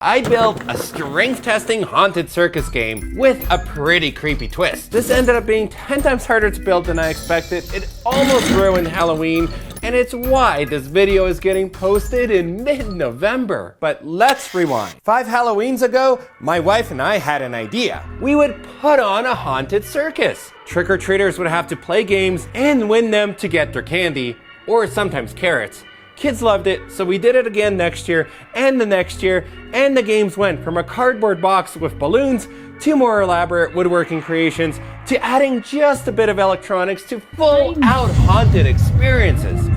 I built a strength testing haunted circus game with a pretty creepy twist. This ended up being 10 times harder to build than I expected. It almost ruined Halloween, and it's why this video is getting posted in mid-November. But let's rewind. 5 Halloweens ago, my wife and I had an idea. We would put on a haunted circus. Trick-or-treaters would have to play games and win them to get their candy, or sometimes carrots. Kids loved it, so we did it again next year, and the next year, and the games went from a cardboard box with balloons to more elaborate woodworking creations to adding just a bit of electronics to full-out haunted experiences.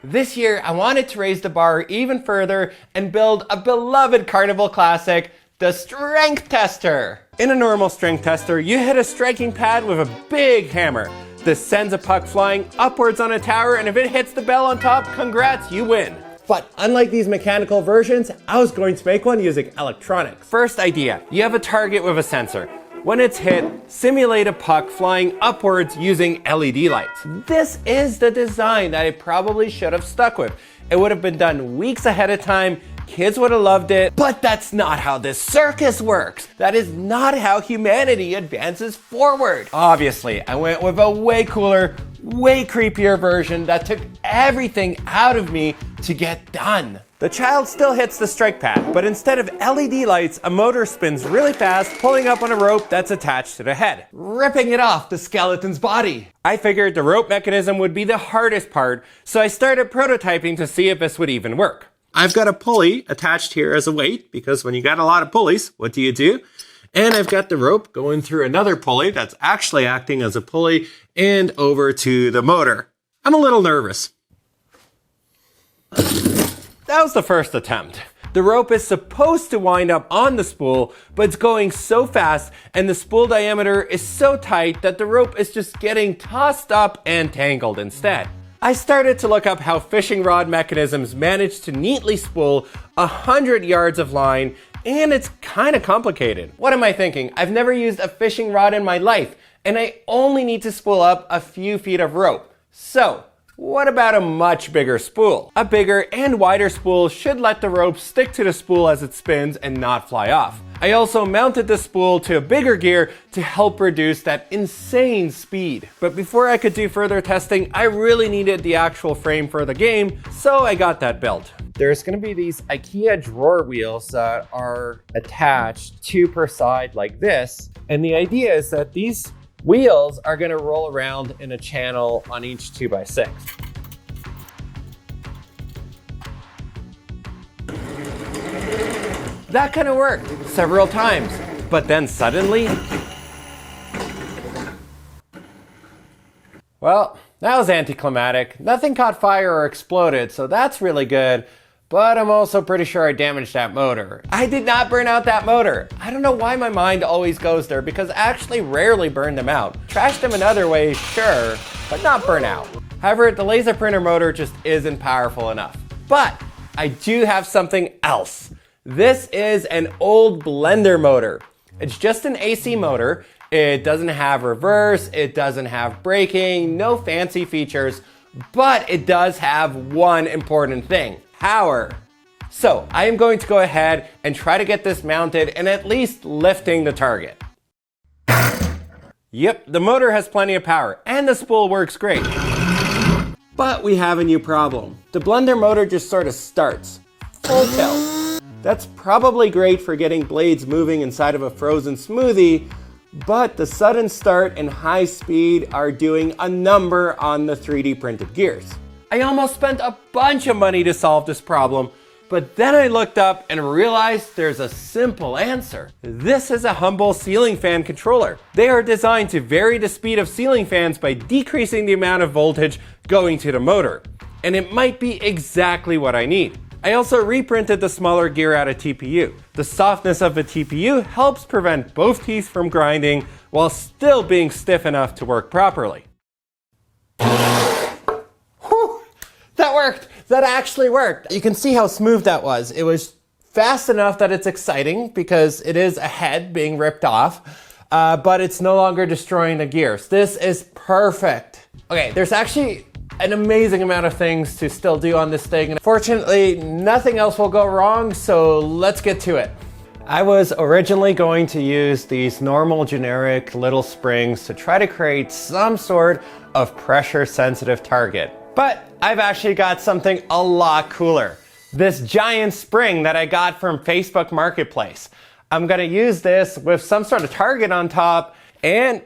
This year, I wanted to raise the bar even further and build a beloved carnival classic, the strength tester. In a normal strength tester, you hit a striking pad with a big hammer. This sends a puck flying upwards on a tower, and if it hits the bell on top, congrats, you win. But unlike these mechanical versions, I was going to make one using electronics. First idea, you have a target with a sensor. When it's hit, simulate a puck flying upwards using LED lights. This is the design that I probably should have stuck with. It would have been done weeks ahead of time. Kids would have loved it, but that's not how this circus works. That is not how humanity advances forward. Obviously, I went with a way cooler, way creepier version that took everything out of me to get done. The child still hits the strike pad, but instead of LED lights, a motor spins really fast, pulling up on a rope that's attached to the head, ripping it off the skeleton's body. I figured the rope mechanism would be the hardest part, so I started prototyping to see if this would even work. I've got a pulley attached here as a weight, because when you got a lot of pulleys, what do? And I've got the rope going through another pulley that's actually acting as a pulley and over to the motor. I'm a little nervous. That was the first attempt. The rope is supposed to wind up on the spool, but it's going so fast and the spool diameter is so tight that the rope is just getting tossed up and tangled instead. I started to look up how fishing rod mechanisms manage to neatly spool 100 yards of line, and it's kind of complicated. What am I thinking? I've never used a fishing rod in my life, and I only need to spool up a few feet of rope. So, what about a much bigger spool? A bigger and wider spool should let the rope stick to the spool as it spins and not fly off. I also mounted the spool to a bigger gear to help reduce that insane speed. But before I could do further testing, I really needed the actual frame for the game, so I got that built. There's gonna be these IKEA drawer wheels that are attached 2 per side like this, and the idea is that these wheels are gonna roll around in a channel on each 2x6. That kind of worked several times, but then suddenly, well, that was anticlimactic. Nothing caught fire or exploded, so that's really good, but I'm also pretty sure I damaged that motor. I did not burn out that motor. I don't know why my mind always goes there, because I actually rarely burn them out. Trash them in other ways, sure, but not burn out. However, the laser printer motor just isn't powerful enough. But I do have something else. This is an old blender motor. It's just an AC motor. It doesn't have reverse, it doesn't have braking, no fancy features, but it does have one important thing: power. So I am going to go ahead and try to get this mounted and at least lifting the target. Yep, the motor has plenty of power and the spool works great. But we have a new problem. The blender motor just sort of starts, full tilt. That's probably great for getting blades moving inside of a frozen smoothie, but the sudden start and high speed are doing a number on the 3D printed gears. I almost spent a bunch of money to solve this problem, but then I looked up and realized there's a simple answer. This is a humble ceiling fan controller. They are designed to vary the speed of ceiling fans by decreasing the amount of voltage going to the motor, and it might be exactly what I need. I also reprinted the smaller gear out of TPU. The softness of the TPU helps prevent both teeth from grinding while still being stiff enough to work properly. Whew, that worked! That actually worked! You can see how smooth that was. It was fast enough that it's exciting because it is a head being ripped off, but it's no longer destroying the gears. This is perfect. Okay, there's actually an amazing amount of things to still do on this thing. And fortunately, nothing else will go wrong, so let's get to it. I was originally going to use these normal generic little springs to try to create some sort of pressure sensitive target. But I've actually got something a lot cooler. This giant spring that I got from Facebook Marketplace. I'm gonna use this with some sort of target on top, and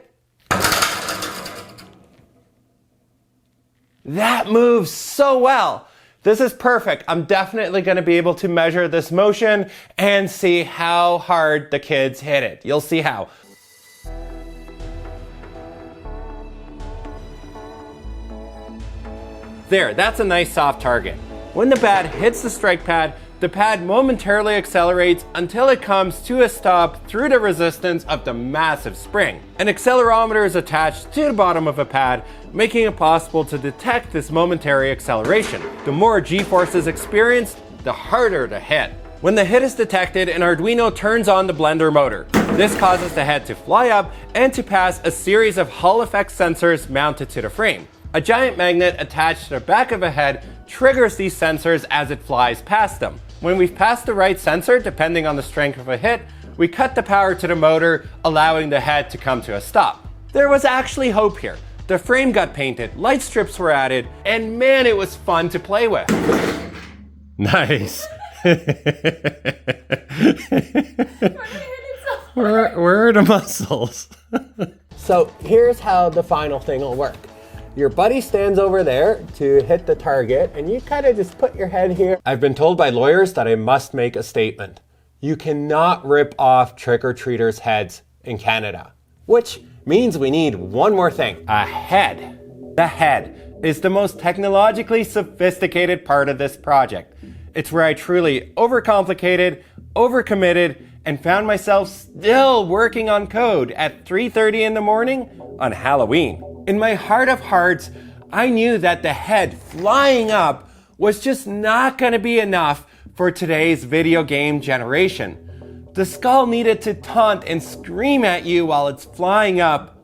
that moves so well. This is perfect. I'm definitely gonna be able to measure this motion and see how hard the kids hit it. You'll see how. There, that's a nice soft target. When the bat hits the strike pad, the pad momentarily accelerates until it comes to a stop through the resistance of the massive spring. An accelerometer is attached to the bottom of a pad, making it possible to detect this momentary acceleration. The more G-forces experienced, the harder to hit. When the hit is detected, an Arduino turns on the blender motor. This causes the head to fly up and to pass a series of Hall effect sensors mounted to the frame. A giant magnet attached to the back of a head triggers these sensors as it flies past them. When we've passed the right sensor, depending on the strength of a hit, we cut the power to the motor, allowing the head to come to a stop. There was actually hope here. The frame got painted, light strips were added, and man, it was fun to play with. Nice. Where are the muscles? So here's how the final thing will work. Your buddy stands over there to hit the target, and you kind of just put your head here. I've been told by lawyers that I must make a statement. You cannot rip off trick-or-treaters' heads in Canada, which means we need one more thing, a head. The head is the most technologically sophisticated part of this project. It's where I truly overcomplicated, overcommitted, and found myself still working on code at 3:30 in the morning on Halloween. In my heart of hearts, I knew that the head flying up was just not going to be enough for today's video game generation. The skull needed to taunt and scream at you while it's flying up,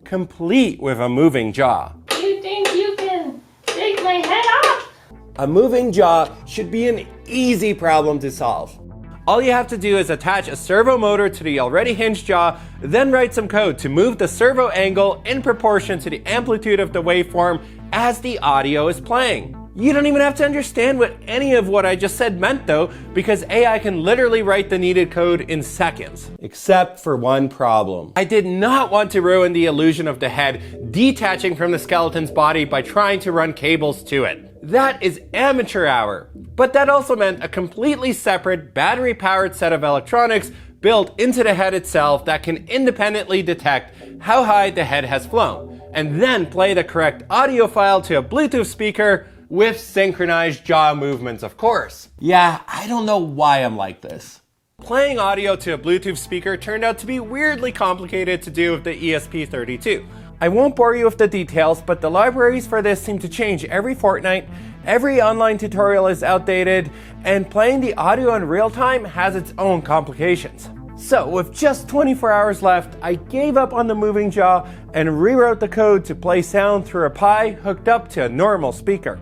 complete with a moving jaw. You think you can take my head off? A moving jaw should be an easy problem to solve. All you have to do is attach a servo motor to the already hinged jaw, then write some code to move the servo angle in proportion to the amplitude of the waveform as the audio is playing. You don't even have to understand what any of what I just said meant though, because AI can literally write the needed code in seconds. Except for one problem. I did not want to ruin the illusion of the head detaching from the skeleton's body by trying to run cables to it. That is amateur hour. But that also meant a completely separate battery-powered set of electronics built into the head itself that can independently detect how high the head has flown, and then play the correct audio file to a Bluetooth speaker with synchronized jaw movements, of course. Yeah, I don't know why I'm like this. Playing audio to a Bluetooth speaker turned out to be weirdly complicated to do with the ESP32. I won't bore you with the details, but the libraries for this seem to change every fortnight, every online tutorial is outdated, and playing the audio in real time has its own complications. So with just 24 hours left, I gave up on the moving jaw and rewrote the code to play sound through a Pi hooked up to a normal speaker.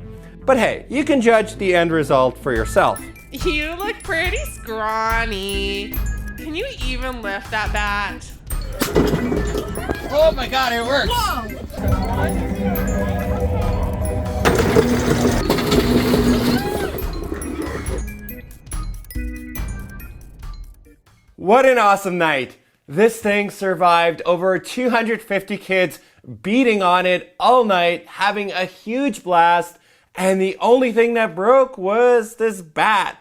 But hey, you can judge the end result for yourself. You look pretty scrawny. Can you even lift that bat? Oh my god, it works! What an awesome night! This thing survived over 250 kids beating on it all night, having a huge blast, and the only thing that broke was this bat.